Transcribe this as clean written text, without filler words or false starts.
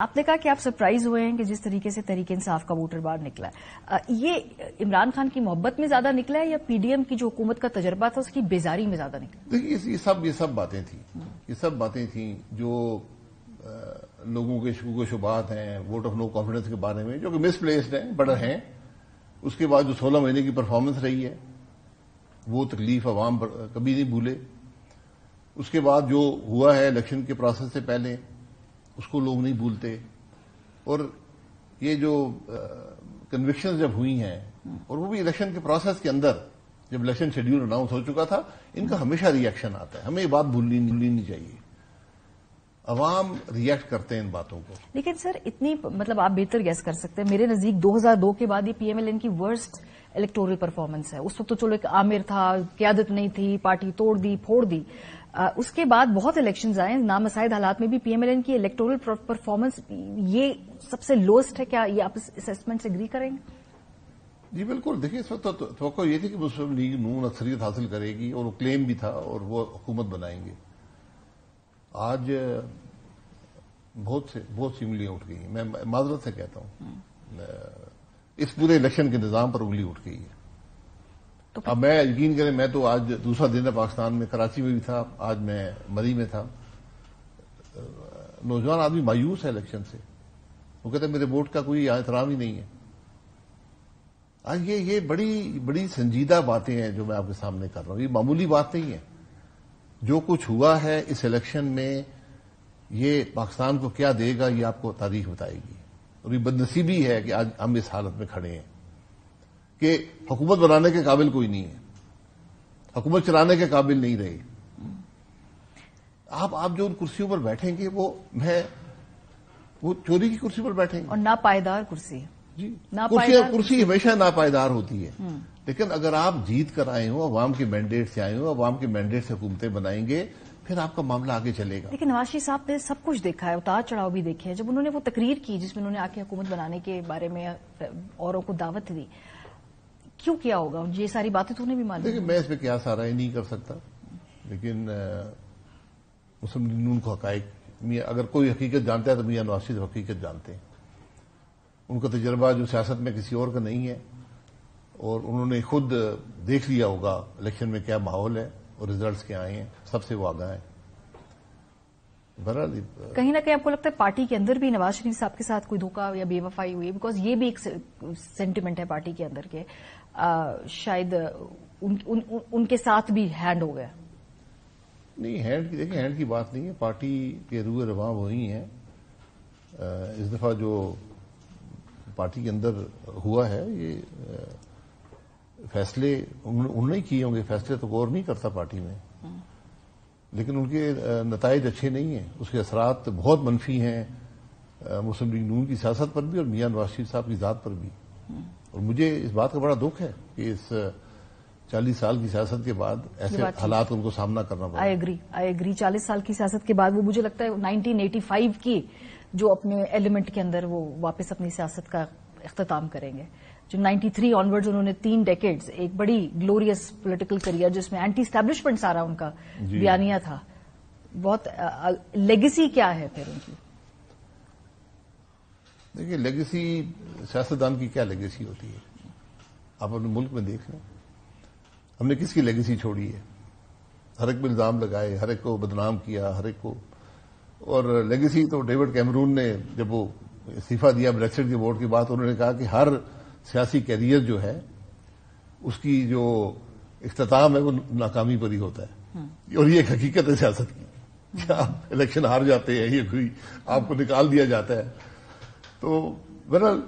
آپ نے کہا کہ آپ سرپرائز ہوئے ہیں کہ جس طریقے سے تحریک انصاف کا ووٹر باہر نکلا ہے، یہ عمران خان کی محبت میں زیادہ نکلا ہے یا پی ڈی ایم کی جو حکومت کا تجربہ تھا اس کی بیزاری میں زیادہ نکلا؟ دیکھیے یہ سب باتیں تھیں جو لوگوں کے شکوک و شبہات ہیں ووٹ آف نو کانفیڈنس کے بارے میں، جو کہ مس پلیسڈ ہیں، بڑا ہیں۔ اس کے بعد جو 16 مہینے کی پرفارمنس رہی ہے وہ تکلیف عوام کبھی نہیں بھولے۔ اس کے بعد جو ہوا ہے الیکشن کے پروسیس سے پہلے اس کو لوگ نہیں بھولتے، اور یہ جو کنوکشنز جب ہوئی ہیں اور وہ بھی الیکشن کے پروسیس کے اندر، جب الیکشن شیڈیول اناؤنس ہو چکا تھا، ان کا ہمیشہ ری ایکشن آتا ہے۔ ہمیں یہ بات بھولنی نہیں چاہیے، عوام ری ایکٹ کرتے ہیں ان باتوں کو۔ لیکن سر اتنی آپ بہتر گیس کر سکتے ہیں، میرے نزدیک 2002 کے بعد یہ پی ایم ایل این کی ورسٹ الیکٹورل پرفارمنس ہے۔ اس وقت تو چلو ایک عامر تھا، قیادت نہیں تھی، پارٹی توڑ دی پھوڑ دی۔ اس کے بعد بہت الیکشنز آئے، نامساعد حالات میں بھی پی ایم ایل این کی الیکٹورل پرفارمنس یہ سب سے لوسٹ ہے۔ کیا یہ آپ اس اسسمنٹ سے اگری کریں گے؟ جی بالکل۔ دیکھیے اس وقت توقع یہ تھی کہ مسلم لیگ نون اکثریت حاصل کرے گی، اور وہ کلیم بھی تھا، اور وہ حکومت بنائیں گے۔ آج بہت سی انگلیاں اٹھ گئی ہیں، میں معذرت سے کہتا ہوں، اس پورے الیکشن کے نظام پر انگلی اٹھ گئی ہے۔ اب میں یقین کریں، میں تو آج دوسرا دن ہے پاکستان میں، کراچی میں بھی تھا، آج میں مری میں تھا۔ نوجوان آدمی مایوس ہے الیکشن سے، وہ کہتے ہیں میرے ووٹ کا کوئی احترام ہی نہیں ہے۔ آج یہ بڑی سنجیدہ باتیں ہیں جو میں آپ کے سامنے کر رہا ہوں، یہ معمولی بات نہیں ہے۔ جو کچھ ہوا ہے اس الیکشن میں، یہ پاکستان کو کیا دے گا یہ آپ کو تاریخ بتائے گی، اور یہ بدنصیبی ہے کہ آج ہم اس حالت میں کھڑے ہیں کہ حکومت بنانے کے قابل کوئی نہیں ہے، حکومت چلانے کے قابل نہیں رہے۔ آپ جو ان کرسیوں پر بیٹھیں گے وہ چوری کی کرسی پر بیٹھیں گے، اور ناپائیدار کرسی ہے۔ جی، کرسی ہمیشہ ناپائیدار ہوتی ہے، لیکن اگر آپ جیت کر آئے ہوں، عوام کے مینڈیٹ سے آئے ہوں، عوام کے مینڈیٹ سے حکومتیں بنائیں گے، پھر آپ کا معاملہ آگے چلے گا۔ لیکن نواز شریف صاحب نے سب کچھ دیکھا ہے، اتار چڑھاؤ بھی دیکھے ہیں۔ جب انہوں نے وہ تقریر کی جس میں انہوں نے آ کے حکومت بنانے کے بارے میں اوروں کو دعوت دی، کیوں کیا ہوگا؟ یہ ساری باتیں تو انہیں بھی مانی۔ دیکھیں میں اس پہ کیا سارا ہی نہیں کر سکتا، لیکن مسلم لیگ نون کو حقائق، اگر کوئی حقیقت جانتا ہے تو میاں نواز شریف حقیقت جانتے ہیں۔ ان کا تجربہ جو سیاست میں کسی اور کا نہیں ہے، اور انہوں نے خود دیکھ لیا ہوگا الیکشن میں کیا ماحول ہے اور ریزلٹس کیا آئے ہیں، سب سے وہ آگاہ ہیں۔ بہرحال کہیں نہ کہیں آپ کو لگتا ہے پارٹی کے اندر بھی نواز شریف صاحب کے ساتھ کوئی دھوکہ یا بے وفائی ہوئی ہے؟ بیکاز یہ بھی ایک سینٹیمنٹ ہے پارٹی کے اندر کے شاید ان کے ساتھ بھی ہینڈ ہو گیا۔ نہیں، دیکھیں ہینڈ کی بات نہیں ہے، پارٹی کے روح رواں وہی ہیں۔ اس دفعہ جو پارٹی کے اندر ہوا ہے، یہ فیصلے انہوں نے کیے ہوں گے، فیصلے تو غور نہیں کرتا پارٹی میں، لیکن ان کے نتائج اچھے نہیں ہیں، اس کے اثرات بہت منفی ہیں مسلم لیگ نون کی سیاست پر بھی اور میاں نواز شریف صاحب کی ذات پر بھی۔ اور مجھے اس بات کا بڑا دکھ ہے کہ اس 40 سال کی سیاست کے بعد ایسے حالات ان کو سامنا کرنا پڑا۔ آئی ایگری 40 سال کی سیاست کے بعد وہ مجھے لگتا ہے 1985 کی جو اپنے ایلیمنٹ کے اندر وہ واپس اپنی سیاست کا اختتام کریں گے، جو 93 آنورڈز انہوں نے 3 ڈیکیڈز ایک بڑی گلوریس پولیٹیکل کریئر جس میں اینٹی اسٹیبلشمنٹ سارا ان کا بیانیہ تھا۔ بہت لیگیسی کیا ہے پھر ان کی؟ دیکھیے لیگیسی، سیاستدان کی کیا لیگیسی ہوتی ہے؟ آپ اپنے ملک میں دیکھ لیں، ہم نے کس کی لیگیسی چھوڑی ہے؟ ہر ایک پہ الزام لگائے، ہر ایک کو بدنام کیا، ہر ایک کو۔ اور لیگیسی تو ڈیوڈ کیمرون نے جب وہ استعفیٰ دیا بریکسٹ کے ووٹ کے بعد، انہوں نے کہا کہ ہر سیاسی کیریئر جو ہے اس کی جو اختتام ہے وہ ناکامی پر ہی ہوتا ہے، اور یہ ایک حقیقت ہے سیاست کی۔ آپ الیکشن ہار جاتے ہیں، یہ کوئی آپ کو نکال دیا جاتا ہے، تو بہرحال